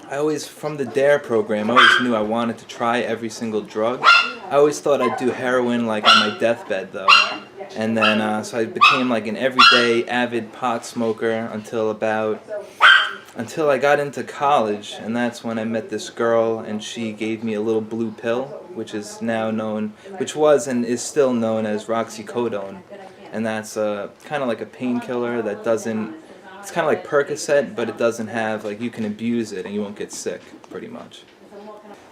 I always, from the DARE program, I always knew I wanted to try every single drug. I always thought I'd do heroin like on my deathbed though. And then, so I became like an everyday avid pot smoker until I got into college, and that's when I met this girl, and she gave me a little blue pill, which is now known, which was and is still known as Roxycodone, and that's kind of like a painkiller that doesn't. It's kind of like Percocet, but it doesn't have like you can abuse it and you won't get sick, pretty much.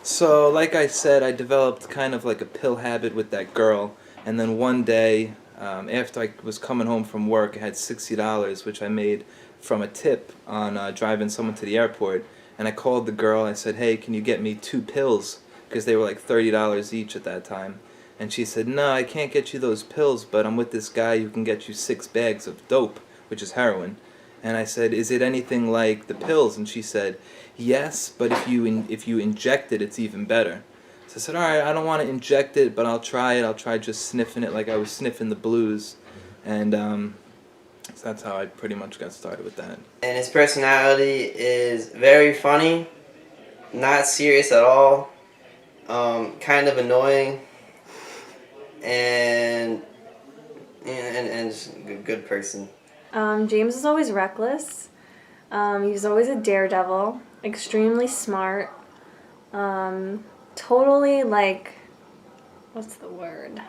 So, like I said, I developed kind of like a pill habit with that girl, and then one day, after I was coming home from work, I had $60, which I made from a tip on driving someone to the airport, and I called the girl. I said, "Hey, can you get me 2 pills?" Because they were like $30 each at that time. And she said, "No, I can't get you those pills, but I'm with this guy who can get you 6 bags of dope, which is heroin." And I said, "Is it anything like the pills?" And she said, "Yes, but if you inject it, it's even better." So I said, "All right, I don't want to inject it, but I'll try it. I'll try just sniffing it like I was sniffing the blues." And so that's how I pretty much got started with that. And his personality is very funny, not serious at all, kind of annoying, and just a good person. James is always reckless. He's always a daredevil, extremely smart, totally like, what's the word?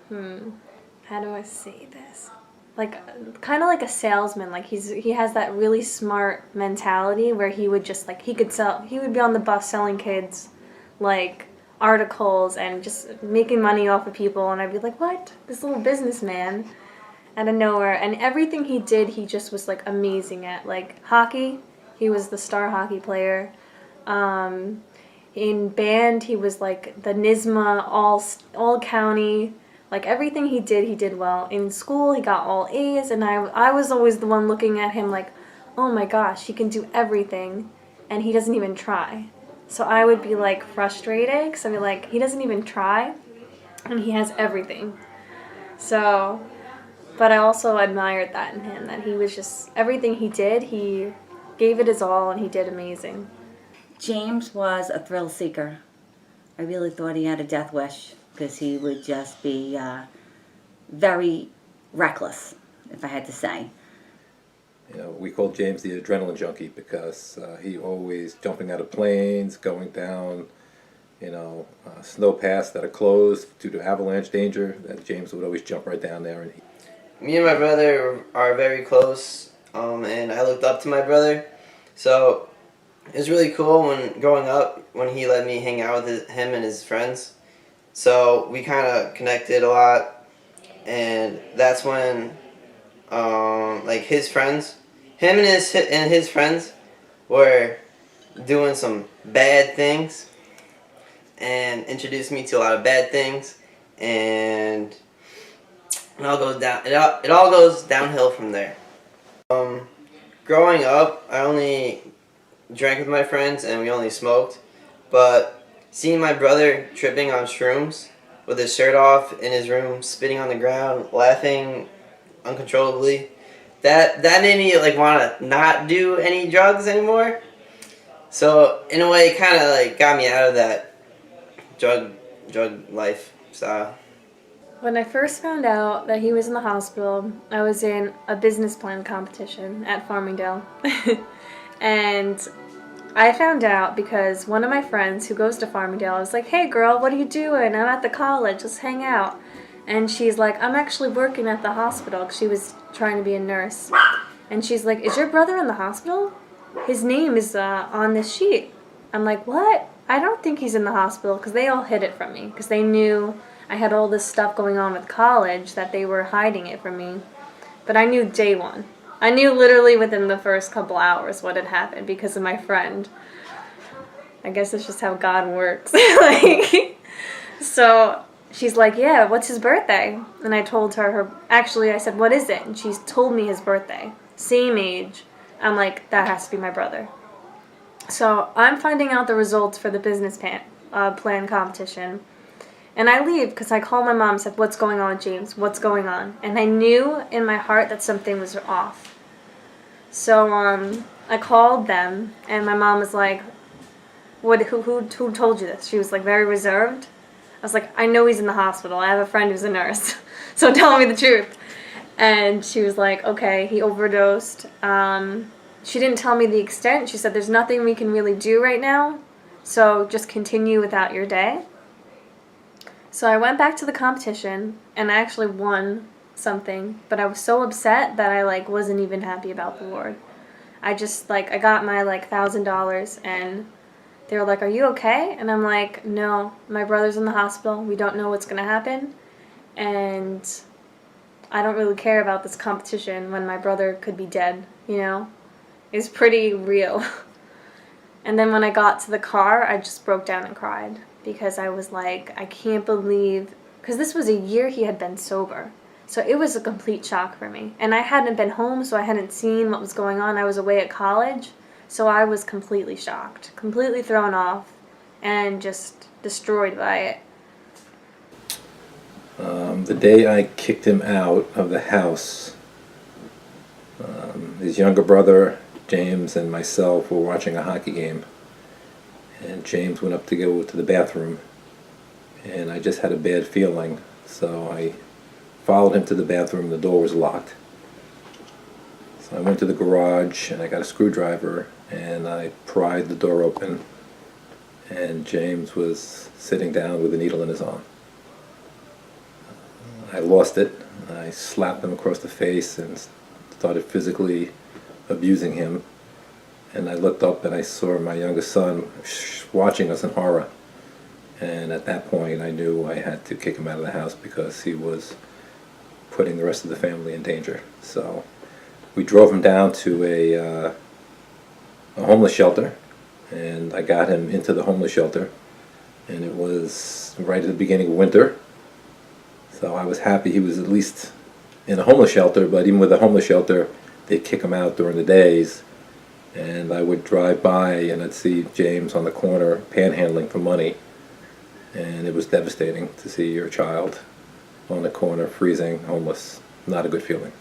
How do I say this? Like, kind of like a salesman. Like he has that really smart mentality where he would just like, he would be on the bus selling kids, like, articles and just making money off of people, and I'd be like, what? This little businessman out of nowhere. And everything he did, he just was like amazing at. Like hockey, he was the star hockey player. In band, he was like the NYSMA all county. Like everything he did well. In school, he got all A's, and I was always the one looking at him like, oh my gosh, he can do everything, and he doesn't even try. So I would be like frustrated because I'd be like, he doesn't even try, and he has everything. So, but I also admired that in him, that he was just, everything he did, he gave it his all, and he did amazing. James was a thrill seeker. I really thought he had a death wish because he would just be very reckless, if I had to say. You know, we called James the adrenaline junkie because he always jumping out of planes, going down, snow paths that are closed due to avalanche danger. That James would always jump right down there. And Me and my brother are very close, and I looked up to my brother. So it was really cool growing up when he let me hang out with him and his friends. So we kind of connected a lot, and that's when like his friends, him and his friends were doing some bad things and introduced me to a lot of bad things, and it all goes down. It all goes downhill from there. Growing up, I only drank with my friends and we only smoked, but seeing my brother tripping on shrooms with his shirt off in his room, spitting on the ground, laughing uncontrollably, that made me like want to not do any drugs anymore. So in a way, it kind of like got me out of that drug lifestyle. When I first found out that he was in the hospital, I was in a business plan competition at Farmingdale. And I found out because one of my friends who goes to Farmingdale, I was like, hey girl, what are you doing? I'm at the college, let's hang out. And she's like, I'm actually working at the hospital, because she was trying to be a nurse. And she's like, is your brother in the hospital? His name is on this sheet. I'm like, what? I don't think he's in the hospital, because they all hid it from me, because they knew I had all this stuff going on with college that they were hiding it from me. But I knew day one. I knew literally within the first couple hours what had happened because of my friend. I guess it's just how God works. So she's like, yeah, what's his birthday? And I told her, I said, what is it? And she's told me his birthday. Same age. I'm like, that has to be my brother. So I'm finding out the results for the business plan competition. And I leave because I call my mom and said, what's going on with James? What's going on? And I knew in my heart that something was off. So I called them, and my mom was like, "What? Who told you this?" She was like very reserved. I was like, "I know he's in the hospital. I have a friend who's a nurse, so tell me the truth." And she was like, "Okay, he overdosed." She didn't tell me the extent. She said, "There's nothing we can really do right now, so just continue without your day." So I went back to the competition, and I actually won something, but I was so upset that I like wasn't even happy about the award. I just like I got my like $1,000, and they were like, "Are you okay?" And I'm like, "No, my brother's in the hospital. We don't know what's gonna happen, and I don't really care about this competition when my brother could be dead. You know, it's pretty real." And then when I got to the car, I just broke down and cried because I was like, I can't believe, because this was a year he had been sober. So it was a complete shock for me. And I hadn't been home, so I hadn't seen what was going on. I was away at college, so I was completely shocked, completely thrown off, and just destroyed by it. The day I kicked him out of the house, his younger brother, James, and myself were watching a hockey game. And James went up to go to the bathroom. And I just had a bad feeling. So I followed him to the bathroom. The door was locked. So I went to the garage and I got a screwdriver and I pried the door open. And James was sitting down with a needle in his arm. I lost it. I slapped him across the face and started physically abusing him. And I looked up and I saw my youngest son watching us in horror. And at that point I knew I had to kick him out of the house because he was putting the rest of the family in danger. So we drove him down to a homeless shelter, and I got him into the homeless shelter. And it was right at the beginning of winter. So I was happy he was at least in a homeless shelter, but even with a homeless shelter, they'd kick him out during the days. And I would drive by and I'd see James on the corner panhandling for money. And it was devastating to see your child on the corner freezing, homeless. Not a good feeling.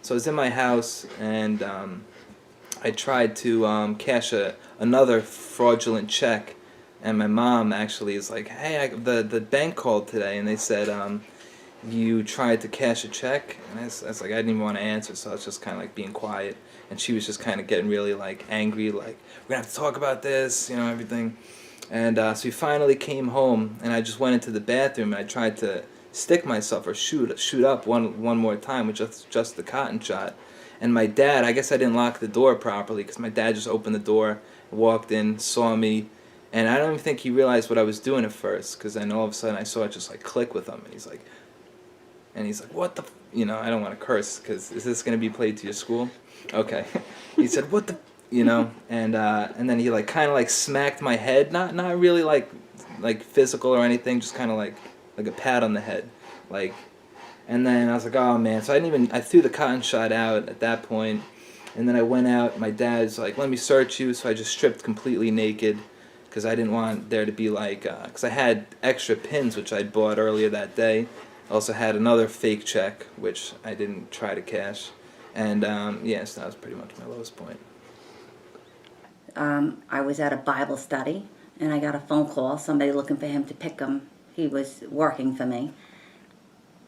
So I was in my house, and I tried to cash another fraudulent check. And my mom actually is like, "Hey, the bank called today, and they said you tried to cash a check." And I was like, I didn't even want to answer, so I was just kind of like being quiet. And she was just kind of getting really like angry, like, "We're gonna have to talk about this, you know, everything." And so we finally came home, and I just went into the bathroom and I tried to stick myself or shoot up one more time with just the cotton shot. And my dad, I guess I didn't lock the door properly because my dad just opened the door, walked in, saw me. And I don't even think he realized what I was doing at first, because then all of a sudden I saw it just like click with him, and he's like, "What the?" You know, I don't want to curse, because is this going to be played to your school? Okay. He said, "What the?" You know, and then he like kind of like smacked my head, not really like physical or anything, just kind of like a pat on the head, like. And then I was like, "Oh man!" So I threw the cotton shot out at that point, and then I went out. My dad's like, "Let me search you," so I just stripped completely naked. Because I didn't want there to be like, because I had extra pins which I'd bought earlier that day. I also had another fake check which I didn't try to cash. And yes, that was pretty much my lowest point. I was at a Bible study, and I got a phone call, somebody looking for him to pick him. He was working for me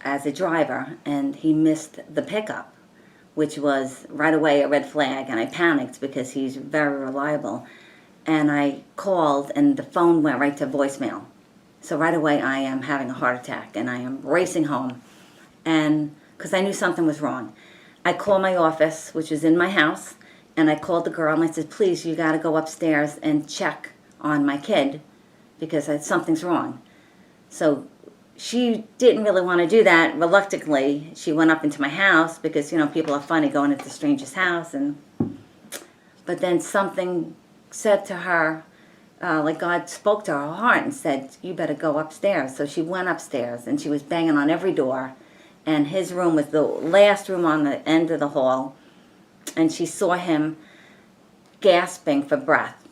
as a driver, and he missed the pickup, which was right away a red flag, and I panicked because he's very reliable. And I called, and the phone went right to voicemail. So right away, I am having a heart attack, and I am racing home, and because I knew something was wrong. I called my office, which was in my house, and I called the girl, and I said, "Please, you got to go upstairs and check on my kid, because something's wrong." So she didn't really want to do that. Reluctantly, she went up into my house, because, you know, people are funny going into strangers' house, but then something said to her, like God spoke to her heart and said, "You better go upstairs." So she went upstairs, and she was banging on every door, and his room was the last room on the end of the hall, and she saw him gasping for breath,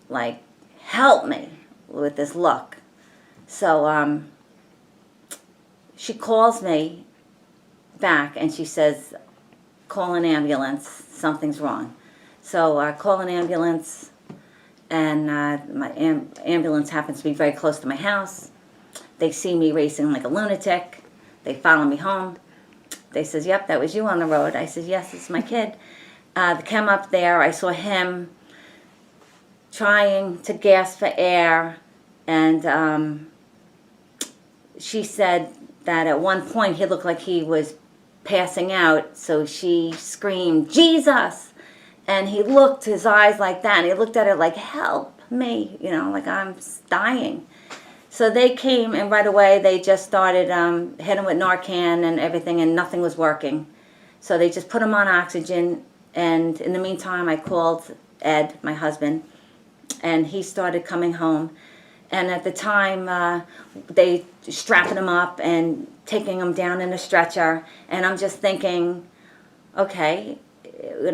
like, "Help me," with this look. So she calls me back, and she says, call an ambulance, something's wrong. So I call an ambulance, and my ambulance happens to be very close to my house. They see me racing like a lunatic. They follow me home. They says, yep, that was you on the road. I said, yes, it's my kid. They came up there. I saw him trying to gasp for air, and she said that at one point he looked like he was passing out, so she screamed, Jesus! And he looked, his eyes like that, and he looked at her like, help me, like I'm dying. So they came, and right away they just started hitting with Narcan and everything, and nothing was working. So they just put him on oxygen, and in the meantime I called Ed, my husband, and he started coming home. And at the time, they strapping him up and taking him down in a stretcher, and I'm just thinking, okay, I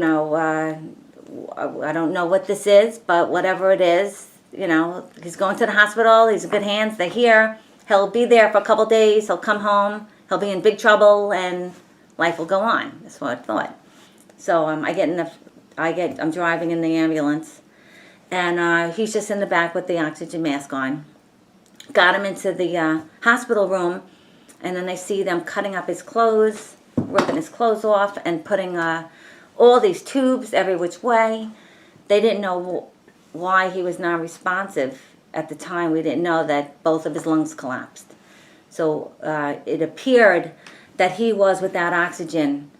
don't know what this is, but whatever it is, he's going to the hospital, he's in good hands, they're here, he'll be there for a couple days, he'll come home, he'll be in big trouble, and life will go on. That's what I thought. So I'm driving in the ambulance, and he's just in the back with the oxygen mask on. Got him into the hospital room, and then I see them cutting up his clothes, ripping his clothes off, and putting all these tubes every which way. They didn't know why he was non-responsive. At the time, we didn't know that both of his lungs collapsed. So it appeared that he was without oxygen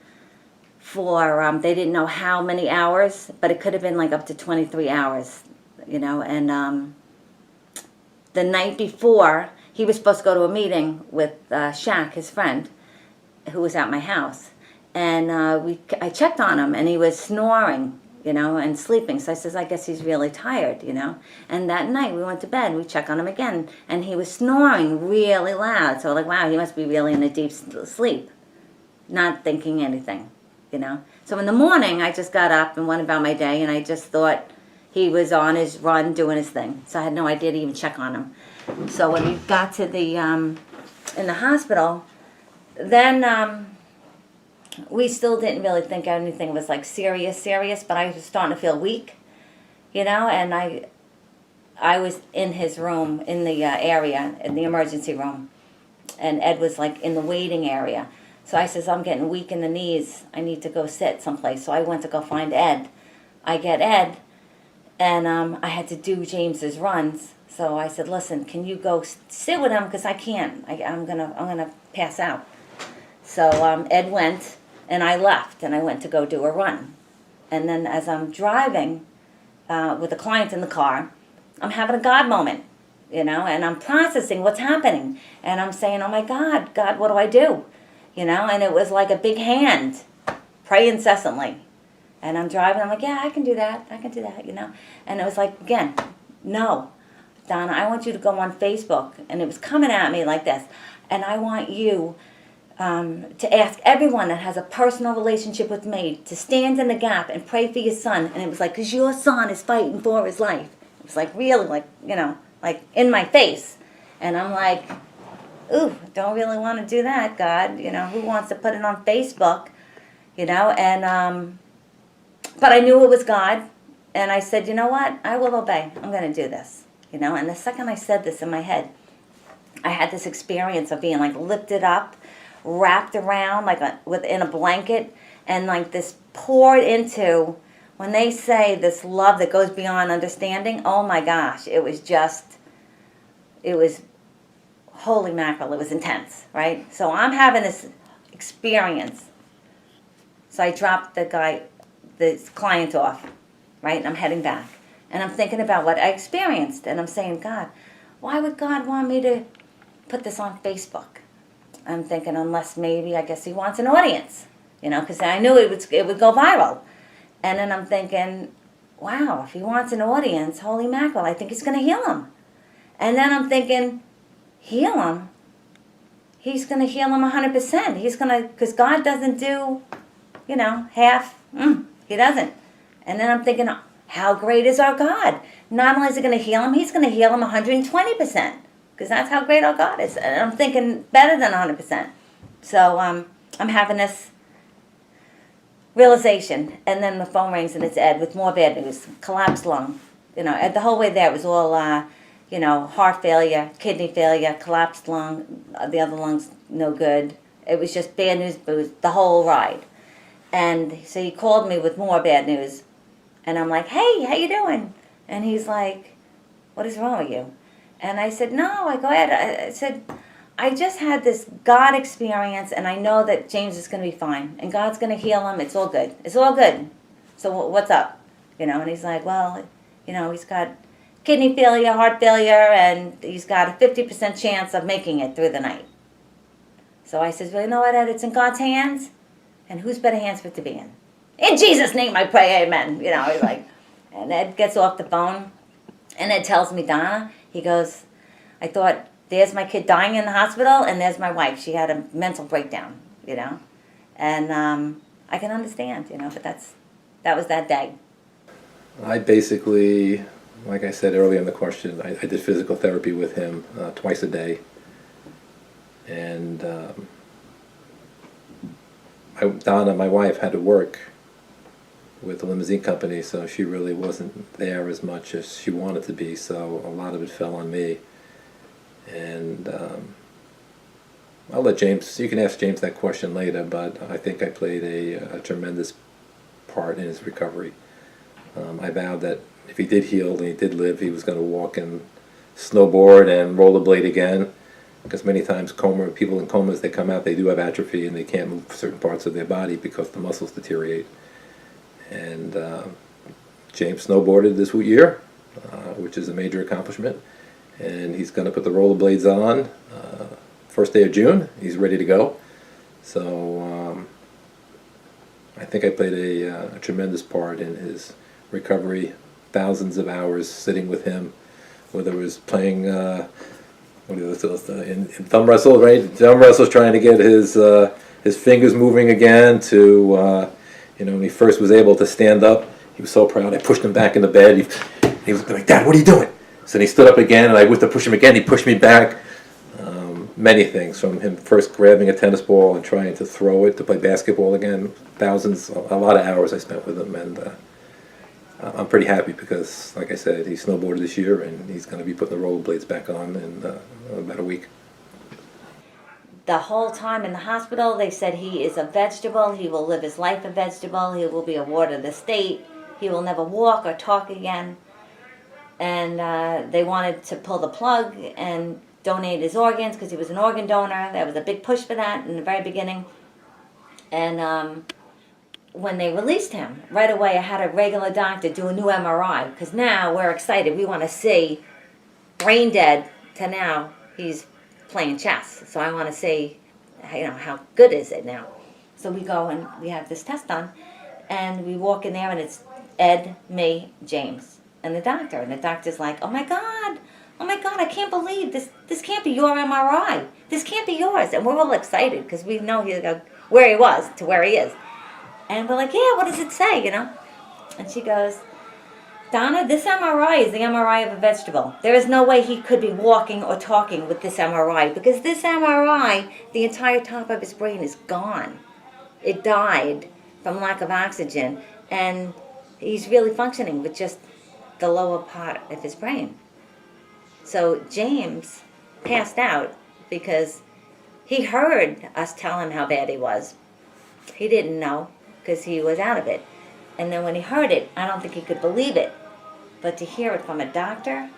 for, they didn't know how many hours, but it could have been like up to 23 hours, and the night before, he was supposed to go to a meeting with Shaq, his friend, who was at my house. And I checked on him, and he was snoring, and sleeping. So I says, I guess he's really tired, And that night we went to bed, we checked on him again, and he was snoring really loud. So like, wow, he must be really in a deep sleep, not thinking anything, So in the morning, I just got up and went about my day, and I just thought he was on his run doing his thing. So I had no idea to even check on him. So when we got to the, in the hospital, then we still didn't really think anything was like serious, but I was starting to feel weak, and I was in his room, in the area, in the emergency room, and Ed was like in the waiting area. So I says, I'm getting weak in the knees, I need to go sit someplace. So I went to go find Ed. I get Ed, and I had to do James's runs. So I said, listen, can you go sit with him, because I can't, I'm gonna pass out. So Ed went, and I left, and I went to go do a run. And then as I'm driving with a client in the car, I'm having a God moment, and I'm processing what's happening. And I'm saying, oh my God, what do I do? And it was like a big hand, pray incessantly. And I'm driving, I'm like, yeah, I can do that, And it was like, again, no, Donna, I want you to go on Facebook. And it was coming at me like this. And I want you to ask everyone that has a personal relationship with me to stand in the gap and pray for your son. And it was like, because your son is fighting for his life. It was like really like, like in my face. And I'm like, ooh, don't really want to do that, God. Who wants to put it on Facebook? And, but I knew it was God. And I said, you know what? I will obey. I'm going to do this. And the second I said this in my head, I had this experience of being like lifted up, wrapped around like within a blanket, and like this poured into, when they say this love that goes beyond understanding, oh my gosh, it was holy mackerel, it was intense, right? So I'm having this experience. So I dropped the client off, right? And I'm heading back. And I'm thinking about what I experienced, and I'm saying, God, why would God want me to put this on Facebook? I'm thinking, unless maybe, I guess he wants an audience, because I knew it would go viral. And then I'm thinking, wow, if he wants an audience, holy mackerel, I think he's going to heal him. And then I'm thinking, heal him? He's going to heal him 100%. He's going to, because God doesn't do, half. He doesn't. And then I'm thinking, how great is our God? Not only is he going to heal him, he's going to heal him 120%. Because that's how great our God is. And I'm thinking better than 100%. So I'm having this realization, and then the phone rings and it's Ed with more bad news. Collapsed lung. You know, the whole way there it was all, heart failure, kidney failure, collapsed lung, the other lung's no good. It was just bad news, the whole ride. And so he called me with more bad news. And I'm like, hey, how you doing? And he's like, what is wrong with you? And I said, no, I go ahead. I said, I just had this God experience, and I know that James is going to be fine, and God's going to heal him. It's all good. It's all good. So what's up? And he's like, well, he's got kidney failure, heart failure, and he's got a 50% chance of making it through the night. So I said, well, you know what, Ed? It's in God's hands, and whose better hands for it to be in? In Jesus' name I pray, amen. He's like, and Ed gets off the phone, and Ed tells me, Donna, he goes, I thought, there's my kid dying in the hospital, and there's my wife. She had a mental breakdown, and I can understand, but that was that day. I basically, like I said earlier in the question, I did physical therapy with him twice a day. And Donna, my wife, had to work with the limousine company, so she really wasn't there as much as she wanted to be, so a lot of it fell on me. And I'll let James, you can ask James that question later, but I think I played a tremendous part in his recovery. I vowed that if he did heal and he did live, he was going to walk and snowboard and rollerblade again, because many times people in comas, they come out, they do have atrophy and they can't move certain parts of their body because the muscles deteriorate. And James snowboarded this year, which is a major accomplishment, and he's going to put the rollerblades on first day of June. He's ready to go. So I think I played a tremendous part in his recovery. Thousands of hours sitting with him, whether it was playing in thumb wrestle, right? Thumb wrestle's trying to get his fingers moving again. To when he first was able to stand up, he was so proud. I pushed him back in the bed. He was like, "Dad, what are you doing?" So then he stood up again, and I went to push him again. He pushed me back. Many things, from him first grabbing a tennis ball and trying to throw it to play basketball again. A lot of hours I spent with him, and I'm pretty happy because, like I said, he snowboarded this year, and he's going to be putting the rollerblades back on in about a week. The whole time in the hospital, they said he is a vegetable. He will live his life a vegetable. He will be a ward of the state. He will never walk or talk again. And they wanted to pull the plug and donate his organs because he was an organ donor. There was a big push for that in the very beginning. And when they released him, right away I had a regular doctor do a new MRI because now we're excited. We want to see brain dead to now he's playing chess. So I want to see, how good is it now. So we go and we have this test done, and we walk in there and it's Ed, me, James, and the doctor. And the doctor's like, oh my God, I can't believe this. This can't be your MRI. This can't be yours. And we're all excited because we know where he was to where he is. And we're like, yeah, what does it say, And she goes, Donna, this MRI is the MRI of a vegetable. There is no way he could be walking or talking with this MRI because this MRI, the entire top of his brain is gone. It died from lack of oxygen, and he's really functioning with just the lower part of his brain. So James passed out because he heard us tell him how bad he was. He didn't know because he was out of it. And then when he heard it, I don't think he could believe it. But to hear it from a doctor,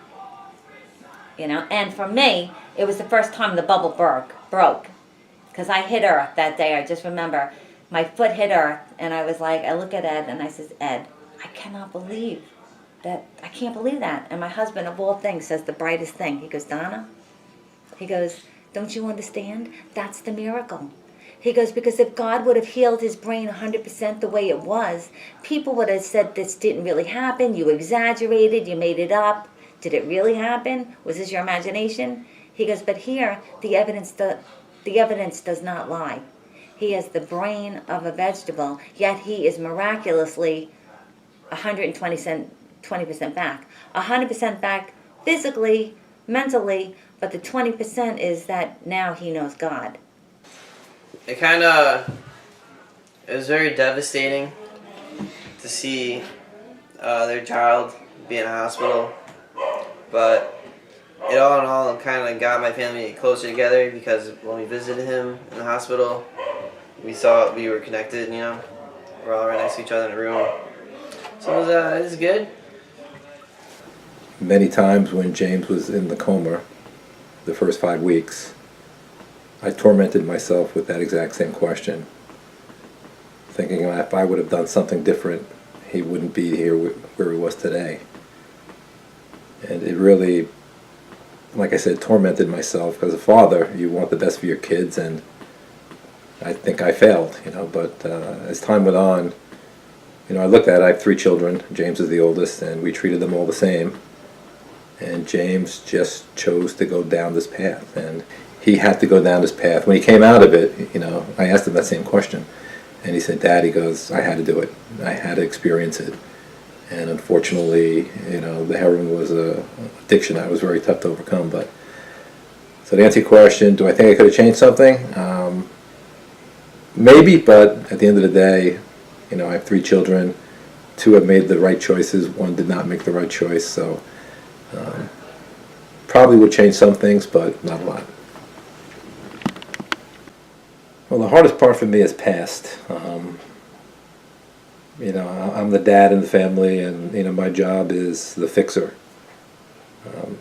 and for me, it was the first time the bubble broke. Because I hit earth that day. I just remember my foot hit earth, and I was like, I look at Ed, and I says, Ed, I cannot believe that. I can't believe that. And my husband, of all things, says the brightest thing. He goes, Donna, he goes, don't you understand? That's the miracle. He goes, because if God would have healed his brain 100% the way it was, people would have said this didn't really happen, you exaggerated, you made it up. Did it really happen? Was this your imagination? He goes, but here, the evidence does not lie. He has the brain of a vegetable, yet he is miraculously 120% back. 100% back physically, mentally, but the 20% is that now he knows God. It kind of It was very devastating to see their child be in a hospital, but it all in all kind of got my family closer together because when we visited him in the hospital, we were connected. You know, we're all right next to each other in a room. So it was good. Many times when James was in the coma, the first 5 weeks, I tormented myself with that exact same question, thinking if I would have done something different, he wouldn't be here where he was today. And it really, like I said, tormented myself. As a father, you want the best for your kids, and I think I failed, but as time went on, I looked at it, I have 3 children. James is the oldest, and we treated them all the same. And James just chose to go down this path, and he had to go down this path. When he came out of it, I asked him that same question, and he said, "Dad," he goes, "I had to do it. I had to experience it." And unfortunately, the heroin was a addiction that was very tough to overcome. But so to answer your question, do I think I could have changed something? Maybe, but at the end of the day, I have 3 children. 2 have made the right choices. 1 did not make the right choice. So probably would change some things, but not a lot. Well, the hardest part for me is past. I'm the dad in the family, and my job is the fixer.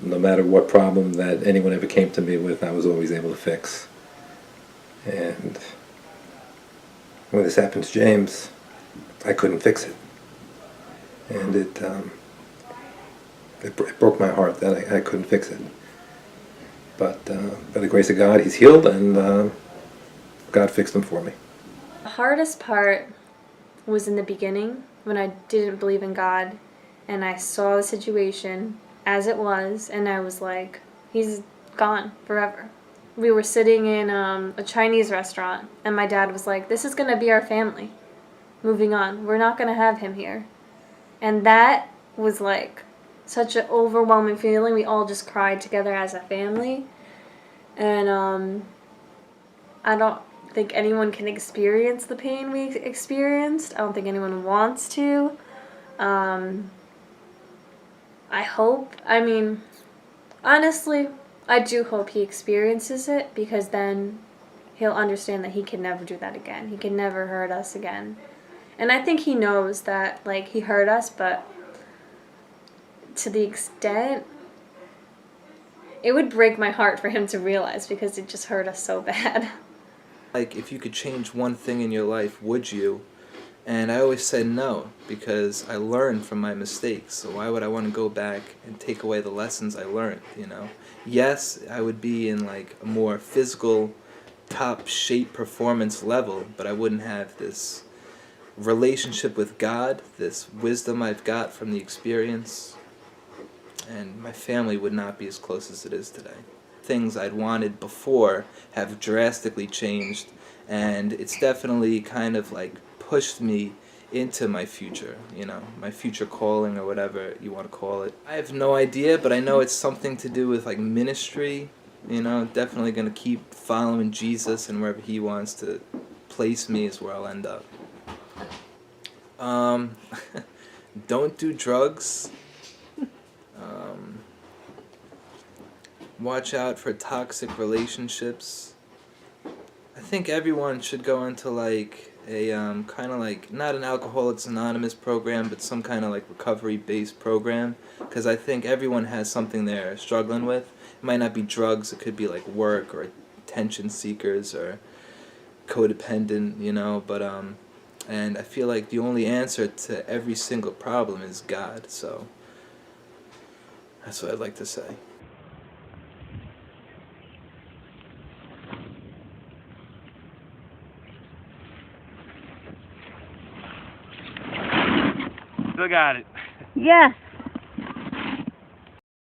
No matter what problem that anyone ever came to me with, I was always able to fix. And when this happened to James, I couldn't fix it. And it broke my heart that I couldn't fix it. But by the grace of God, he's healed, and God fixed him for me. The hardest part was in the beginning when I didn't believe in God and I saw the situation as it was, and I was like, he's gone forever. We were sitting in a Chinese restaurant, and my dad was like, this is going to be our family. Moving on. We're not going to have him here. And that was like such an overwhelming feeling. We all just cried together as a family. And I don't think anyone can experience the pain we experienced. I don't think anyone wants to. Honestly, I do hope he experiences it, because then he'll understand that he can never do that again. He can never hurt us again. And I think he knows that, he hurt us, but to the extent, it would break my heart for him to realize, because it just hurt us so bad. If you could change one thing in your life, would you? And I always said no, because I learned from my mistakes. So why would I want to go back and take away the lessons I learned, Yes, I would be in a more physical, top shape performance level, but I wouldn't have this relationship with God, this wisdom I've got from the experience, and my family would not be as close as it is today. Things I'd wanted before have drastically changed, and it's definitely kind of pushed me into my future, my future calling, or whatever you want to call it. I have no idea, but I know it's something to do with ministry, definitely going to keep following Jesus, and wherever he wants to place me is where I'll end up. Don't do drugs. Watch out for toxic relationships. I think everyone should go into a kind of not an Alcoholics Anonymous program, but some kind of recovery-based program, because I think everyone has something they're struggling with. It might not be drugs, it could be work or attention seekers or codependent, but and I feel the only answer to every single problem is God, so that's what I'd like to say. Still got it. Yes.